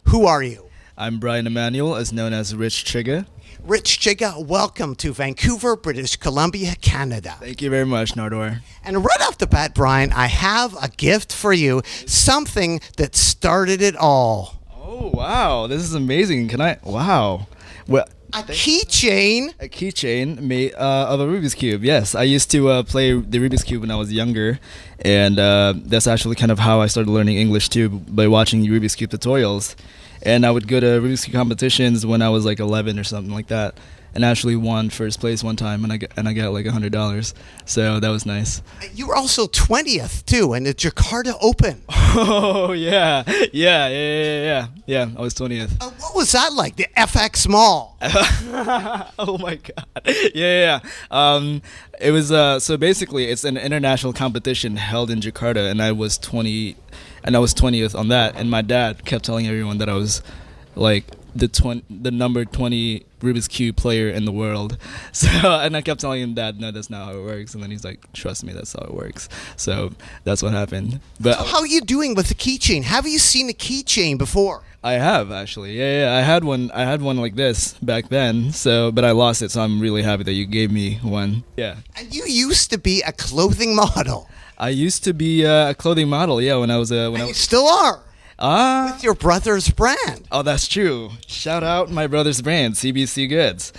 Who are you? I'm Brian Emmanuel, as known as Rich Chigga. Rich Chigga, welcome to Vancouver, British Columbia, Canada. Thank you very much, Nardwuar. And right off the bat, Brian, I have a gift for you, something that started it all. Oh, wow. This is amazing. Wow. Well, a keychain? A keychain made of a Rubik's Cube, yes. I used to play the Rubik's Cube when I was younger, and that's actually kind of how I started learning English, too, by watching Rubik's Cube tutorials. And I would go to Rubik's Cube competitions when I was like 11 or something like that, and actually won first place one time, and I got like $100. So that was nice. You were also 20th too in the Jakarta Open. Oh yeah. I was 20th. What was that like? The FX Mall. Oh my god. Yeah. It was so basically it's an international competition held in Jakarta, and I was 20th on that, and my dad kept telling everyone that I was like the number 20 Rubik's Cube player in the world. So, and I kept telling him, Dad, no, that's not how it works. And then he's like, trust me, that's how it works. So that's what happened. But so how are you doing with the keychain? Have you seen a keychain before? I have actually. Yeah. I had one like this back then. So, but I lost it. So I'm really happy that you gave me one. Yeah. And you used to be a clothing model. I used to be a clothing model. Yeah, when I was you still are. With your brother's brand. Oh, that's true. Shout out my brother's brand, CBC Goods.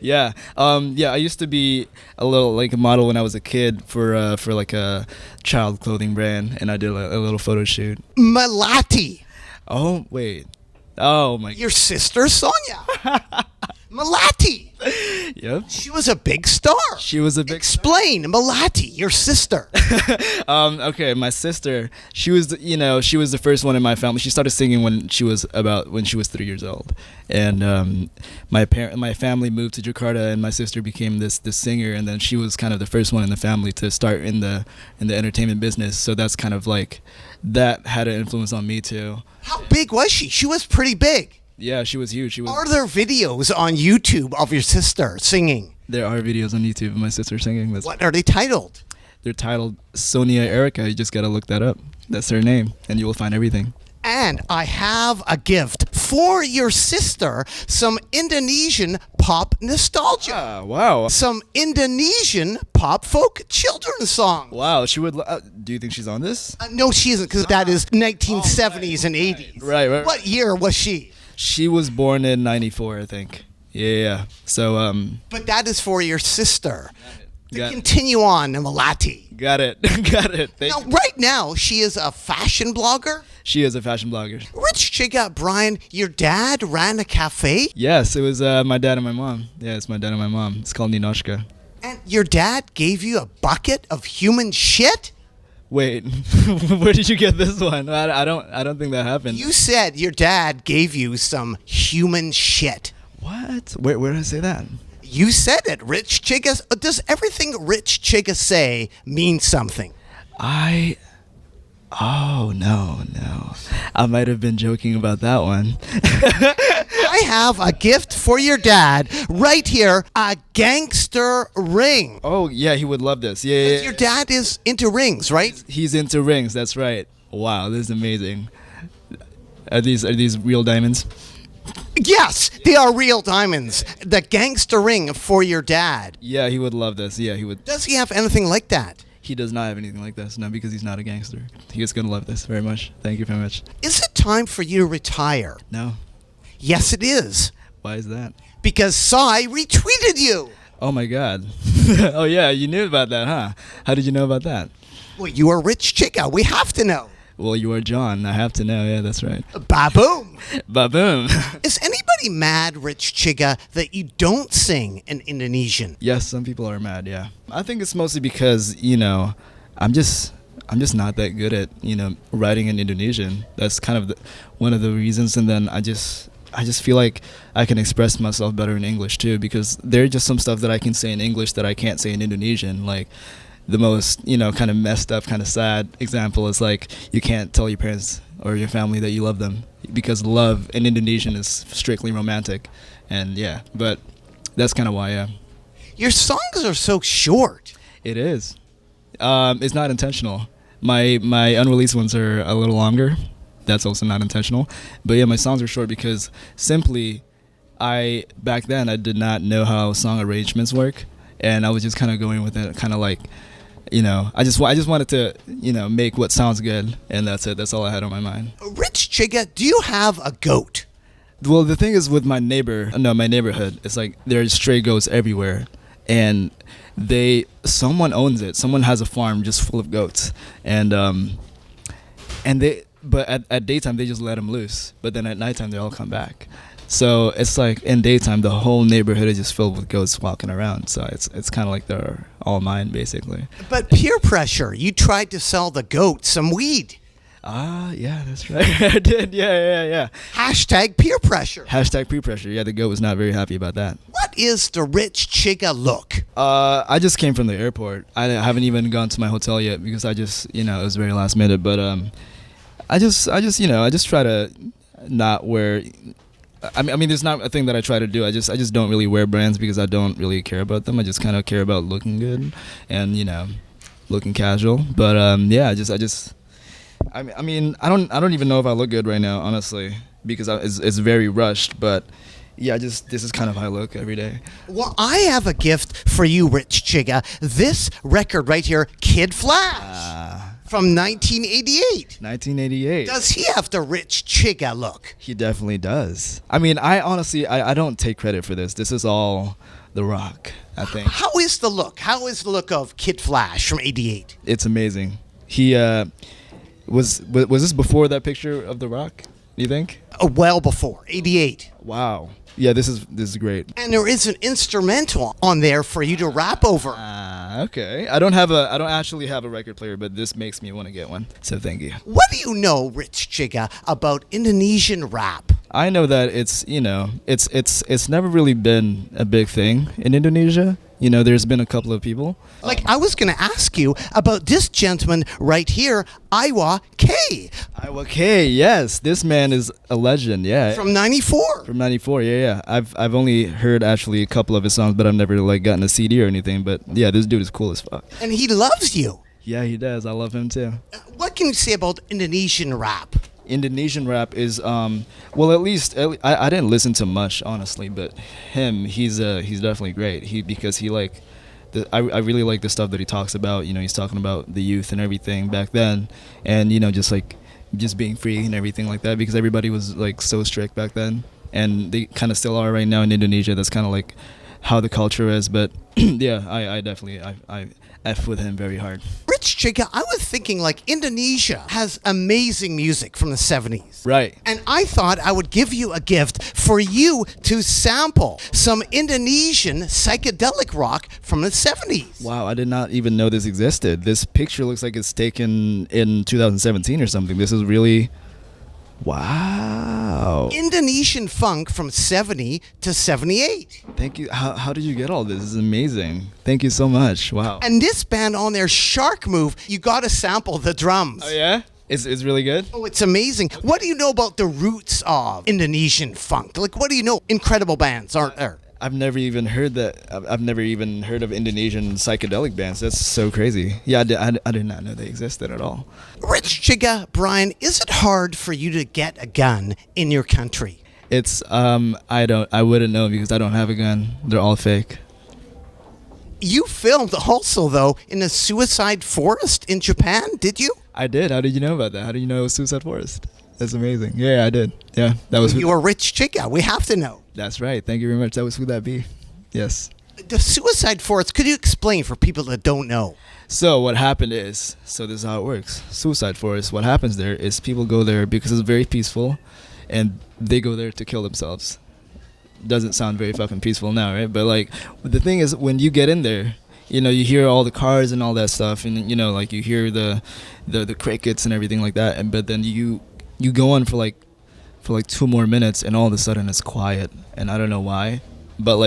Yeah. I used to be a little like a model when I was a kid for like a child clothing brand, and I did a little photo shoot. Malati. Oh, wait. Oh my. Your sister Sonia. Malati. Yep. She was a big star. Explain, Malati, your sister. Okay, my sister, she was the first one in my family. She started singing when she was 3 years old. And my family moved to Jakarta, and my sister became this singer, and then she was kind of the first one in the family to start in the entertainment business. So that's kind of like that had an influence on me too. How big was she? She was pretty big. Yeah, she was huge. Are there videos on YouTube of your sister singing? There are videos on YouTube of my sister singing. What are they titled? They're titled Sonia Erica. You just got to look that up. That's her name, and you will find everything. And I have a gift for your sister, some Indonesian pop nostalgia. Ah, wow. Some Indonesian pop folk children's songs. Wow, she would... do you think she's on this? No, she isn't, because that is 1970s and 80s. Right. What year was she? She was born in 94, I think. Yeah. So, But that is for your sister. Continue on, Malati. Got it. Right now, she is a fashion blogger? She is a fashion blogger. Rich Chigga, Brian, your dad ran a cafe? Yes, it was my dad and my mom. Yeah, it's my dad and my mom. It's called Ninoshka. And your dad gave you a bucket of human shit? Wait, where did you get this one? I don't think that happened. You said your dad gave you some human shit. What? Where did I say that? You said it, Rich Chigga. Does everything Rich Chigga say mean something? Oh, no. I might have been joking about that one. I have a gift for your dad right here, a gangster ring. Oh, yeah, he would love this. Yeah. Your dad is into rings, right? He's into rings, that's right. Wow, this is amazing. Are these real diamonds? Yes, they are real diamonds. The gangster ring for your dad. Yeah, he would love this. Yeah, he would. Does he have anything like that? He does not have anything like this, no, because he's not a gangster. He is going to love this very much. Thank you very much. Is it time for you to retire? No. Yes, it is. Why is that? Because Sai retweeted you. Oh, my God. Oh, yeah, you knew about that, huh? How did you know about that? Well, you are Rich Chigga. We have to know. Well, you are John. I have to know. Yeah, that's right. Baboom. Baboom. Is anybody mad, Rich Chigga, that you don't sing in Indonesian? Yes, some people are mad, yeah. I think it's mostly because, I'm just not that good at, writing in Indonesian. That's kind of one of the reasons. And then I just feel like I can express myself better in English, too, because there are just some stuff that I can say in English that I can't say in Indonesian, like... The most, kind of messed up, kind of sad example is like you can't tell your parents or your family that you love them because love in Indonesian is strictly romantic. And yeah, but that's kind of why, yeah. Your songs are so short. It is. It's not intentional. My unreleased ones are a little longer. that's also not intentional. But yeah, my songs are short because simply, back then I did not know how song arrangements work, and I was just kind of going with it, kind of like, I just wanted to, make what sounds good, and that's it. That's all I had on my mind. Rich Chigga, do you have a goat? Well, the thing is with my neighborhood, it's like there's stray goats everywhere, and someone owns it. Someone has a farm just full of goats, but at daytime they just let them loose, but then at nighttime they all come back. So it's like in daytime the whole neighborhood is just filled with goats walking around. So it's kind of like they're all mine basically. But peer pressure. You tried to sell the goat some weed. Yeah, that's right. I did. Yeah. Hashtag peer pressure. Hashtag peer pressure. Yeah, the goat was not very happy about that. What is the Rich Chigga look? I just came from the airport. I haven't even gone to my hotel yet because I just, it was very last minute. But I just try to not wear. I mean, there's not a thing that I try to do. I just don't really wear brands because I don't really care about them. I just kind of care about looking good and looking casual. But yeah, I mean, I don't even know if I look good right now, honestly, because it's very rushed. But yeah, this is kind of how I look every day. Well, I have a gift for you, Rich Chigga. This record right here, Kid Flash. From 1988. 1988. Does he have the Rich Chigga look? He definitely does. I mean, I honestly, I don't take credit for this. This is all The Rock, I think. How is the look? How is the look of Kid Flash from 88? It's amazing. He, was this before that picture of The Rock, do you think? Well before, 88. Wow. Yeah, this is great. And there is an instrumental on there for you to rap over. Okay. I don't actually have a record player, but this makes me want to get one. So thank you. What do you know, Rich Chigga, about Indonesian rap? I know that it's never really been a big thing in Indonesia. There's been a couple of people. I was going to ask you about this gentleman right here, Iwa K. Iwa K, yes. This man is a legend, yeah. From 94. From 94, yeah. I've only heard actually a couple of his songs, but I've never gotten a CD or anything. But yeah, this dude is cool as fuck. And he loves you. Yeah, he does. I love him too. What can you say about Indonesian rap? Indonesian rap is well, at least I didn't listen to much, honestly, but he's definitely great. Because he I really like the stuff that he talks about. He's talking about the youth and everything back then, and just being free and everything like that, because everybody was so strict back then, and they kind of still are right now in Indonesia. That's kind of how the culture is. But yeah, I definitely I F with him very hard. Rich Chigga, I was thinking Indonesia has amazing music from the 70s. Right. And I thought I would give you a gift for you to sample some Indonesian psychedelic rock from the 70s. Wow, I did not even know this existed. This picture looks like it's taken in 2017 or something. This is really... Wow. Indonesian funk from 70 to 78. Thank you. How did you get all this? This is amazing. Thank you so much. Wow. And this band on their Shark Move, you got to sample the drums. Oh, yeah? It's really good? Oh, it's amazing. What do you know about the roots of Indonesian funk? What do you know? Incredible bands, aren't there? I've never even heard that. I've never even heard of Indonesian psychedelic bands. That's so crazy. Yeah, I did not know they existed at all. Rich Chigga, Brian, is it hard for you to get a gun in your country? It's I wouldn't know because I don't have a gun. They're all fake. You filmed also, though, in a suicide forest in Japan, did you? I did. How did you know about that? How did you know it was Suicide Forest? That's amazing. Yeah, I did. Yeah, that was. You were Rich Chigga. We have to know. That's right. Thank you very much. That was who that be. Yes. The suicide forest. Could you explain for people that don't know? So what happened is, this is how it works. Suicide forest. What happens there is people go there because it's very peaceful, and they go there to kill themselves. Doesn't sound very fucking peaceful now, right? But the thing is, when you get in there, you hear all the cars and all that stuff, and you hear the crickets and everything like that, and but then you go on for 2 more minutes, and all of a sudden it's quiet, and I don't know why. But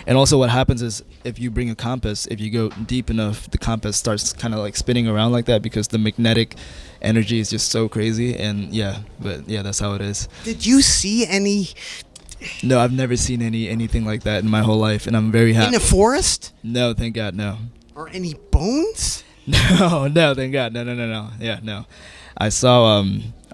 and also what happens is, if you bring a compass, if you go deep enough, the compass starts kind of spinning around like that, because the magnetic energy is just so crazy. And that's how it is. Did you see any? No, I've never seen anything like that in my whole life, and I'm very happy. In a forest? No, thank God, no. Or any bones? No, thank God, no. Yeah, no. I saw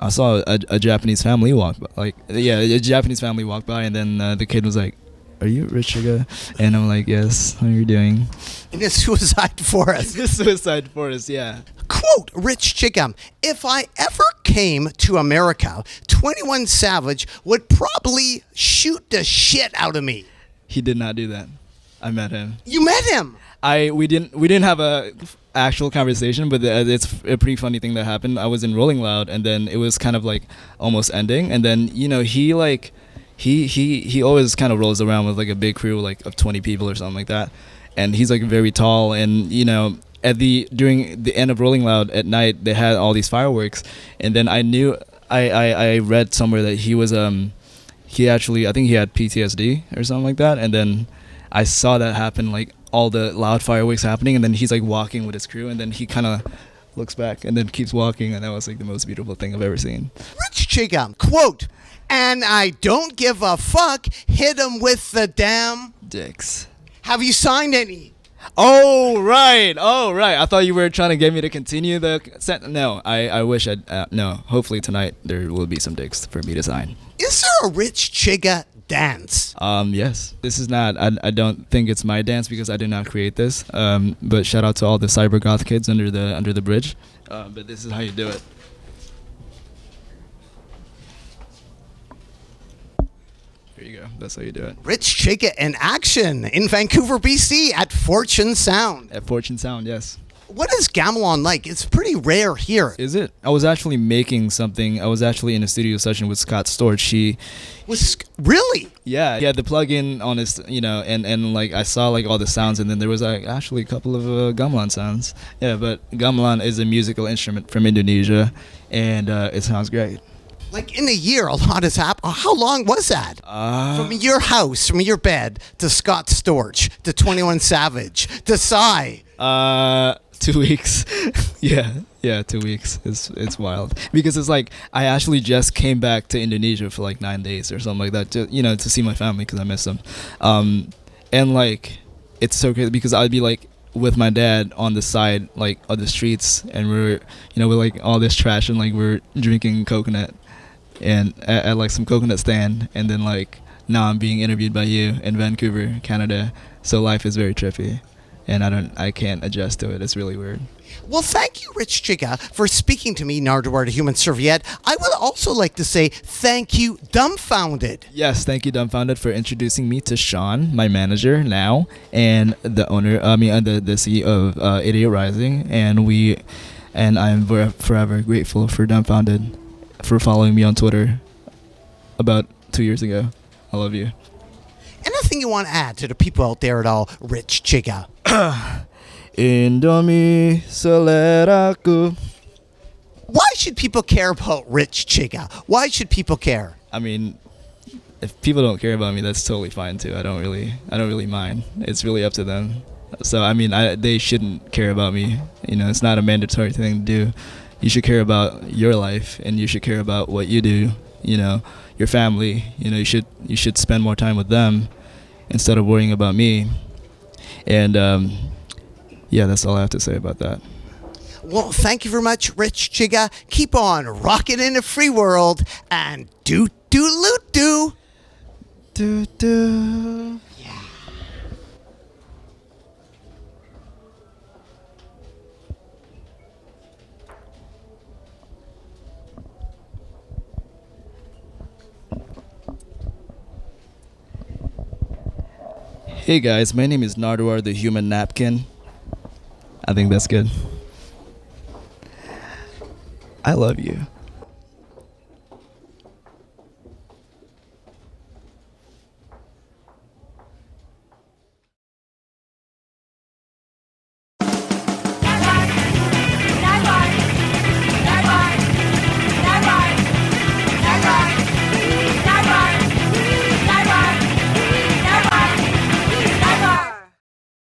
I saw a Japanese family walk by, a Japanese family walk by, and then the kid was like, "Are you Rich Chigga?" And I'm like, "Yes." How are you doing? In a suicide forest. The suicide forest, yeah. Quote, Rich Chigga, if I ever came to America, 21 Savage would probably shoot the shit out of me. He did not do that. I met him. You met him? We didn't have a actual conversation, but it's a pretty funny thing that happened. I was in Rolling Loud, and then it was kind of like almost ending, and then he always kind of rolls around with like a big crew like of 20 people or something like that, and he's like very tall, and during the end of Rolling Loud at night they had all these fireworks, and then I read somewhere that he was he actually, I think he had PTSD or something like that, and then I saw that happen, like all the loud fireworks happening, and then he's like walking with his crew, and then he kind of looks back and then keeps walking, and that was like the most beautiful thing I've ever seen. Rich Chigga, quote, and I don't give a fuck, hit him with the damn dicks. Have you signed any? Oh right. I thought you were trying to get me to continue the sentence. No, I wish I'd no. Hopefully tonight there will be some dicks for me to sign. Is there a Rich Chigga dance? Yes. This is not. I don't think it's my dance because I did not create this. But shout out to all the cyber goth kids under the bridge. But this is how you do it. Here you go. That's how you do it. Rich Chigga in action in Vancouver, BC at Fortune Sound. At Fortune Sound, yes. What is gamelan like? It's pretty rare here. Is it? I was actually making something. I was actually in a studio session with Scott Storch. Really? Yeah, he had the plug-in on his, and like I saw like all the sounds, and then there was actually a couple of gamelan sounds. Yeah, but gamelan is a musical instrument from Indonesia, and it sounds great. Like in a year, a lot has happened. How long was that? From your house, from your bed, to Scott Storch, to 21 Savage, to Psy. 2 weeks. yeah, 2 weeks. It's wild because it's like I actually just came back to Indonesia for like 9 days or something like that, to see my family because I miss them. And like it's so crazy because I'd be like with my dad on the side like of the streets, and we're with like all this trash, and like we're drinking coconut and at like some coconut stand, and then like now I'm being interviewed by you in Vancouver, Canada. So life is very trippy, and I can't adjust to it. It's really weird. Well, thank you, Rich Chigga, for speaking to me, Nardwuar, the Human Serviette. I would also like to say thank you, Dumbfounded. Yes, thank you, Dumbfounded, for introducing me to Sean, my manager now, and the owner. The CEO of Idiot Rising, and I'm forever grateful for Dumbfounded for following me on Twitter about 2 years ago. I love you. Anything you want to add to the people out there at all, Rich Chigga? Indomie seleraku. Why should people care about Rich Chigga? Why should people care? I mean, if people don't care about me, that's totally fine too. I don't really mind. It's really up to them. So I mean, they shouldn't care about me. It's not a mandatory thing to do. You should care about your life, and you should care about what you do. Your family. You should spend more time with them instead of worrying about me. And yeah, that's all I have to say about that. Well, thank you very much, Rich Chigga. Keep on rocking in the free world, and doot doot loot doo. Doot doo. Hey guys, my name is Nardwuar, the Human Napkin. I think that's good. I love you.